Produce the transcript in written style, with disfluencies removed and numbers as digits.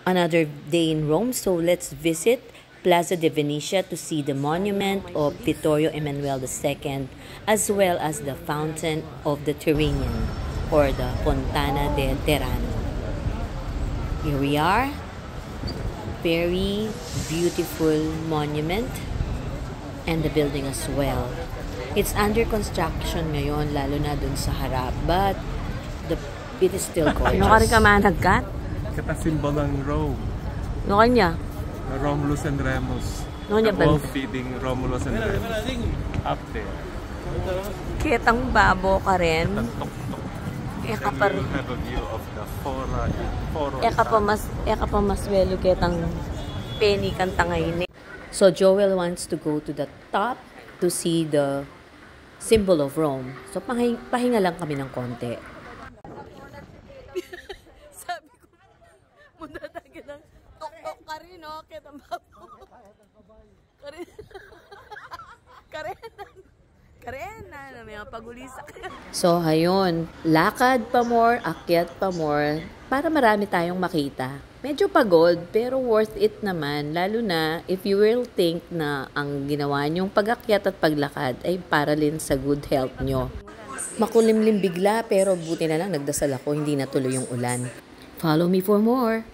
another day in Rome, so let's visit Plaza de Venetia to see the monument of Vittorio Emanuele II, as well as the Fountain of the Tyrrhenian, or the Fontana de Terrano. Here we are. Very beautiful monument, and the building as well. It's under construction ngayon, lalo na dun sa harap, but it is still gorgeous. Ano ka rin ka managkat? Kata simbol ng Rome. Ano kanya? Romulus and Remus. Ano niya ba? The wolf feeding Romulus and Remus. Up there. Kitang babo ka rin. Tantok-tok. Eka And pa we rin. will have a view of the Foro. Eka pa mas welo kitang penny kanta ngayon. So Joel wants to go to the top to see the symbol of Rome. So pahinga lang kami ng konti. Sabi ko, muna tayo ng tok-tok ka rin, no? Kitang babo. Karena na may mga pagulisa. So ayun, lakad pa more, akyat pa more, para marami tayong makita. Medyo pagod, pero worth it naman, lalo na if you will think na ang ginawa nyong pag-akyat at paglakad ay para rin sa good health nyo. Makulimlim bigla, pero buti na lang nagdasal ako, hindi natuloy yung ulan. Follow me for more!